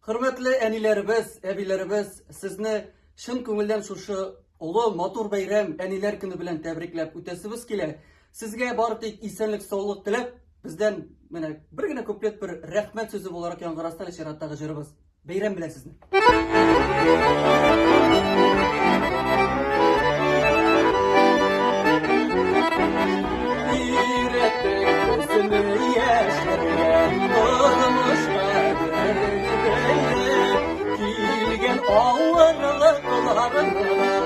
Hürmetli enilerimiz, ebilerimiz, sizni şın köngülden şuşu ulu matur bayram eniler günü bilen tebriklep ötesimiz kile. Sizge barıtık isenlik, sağlık dilep, bizden birgine köplet bir rahmet sözü olarak yangarastan şerattağı jırımız. Bayram bilen sizni. Ağlarlıklarına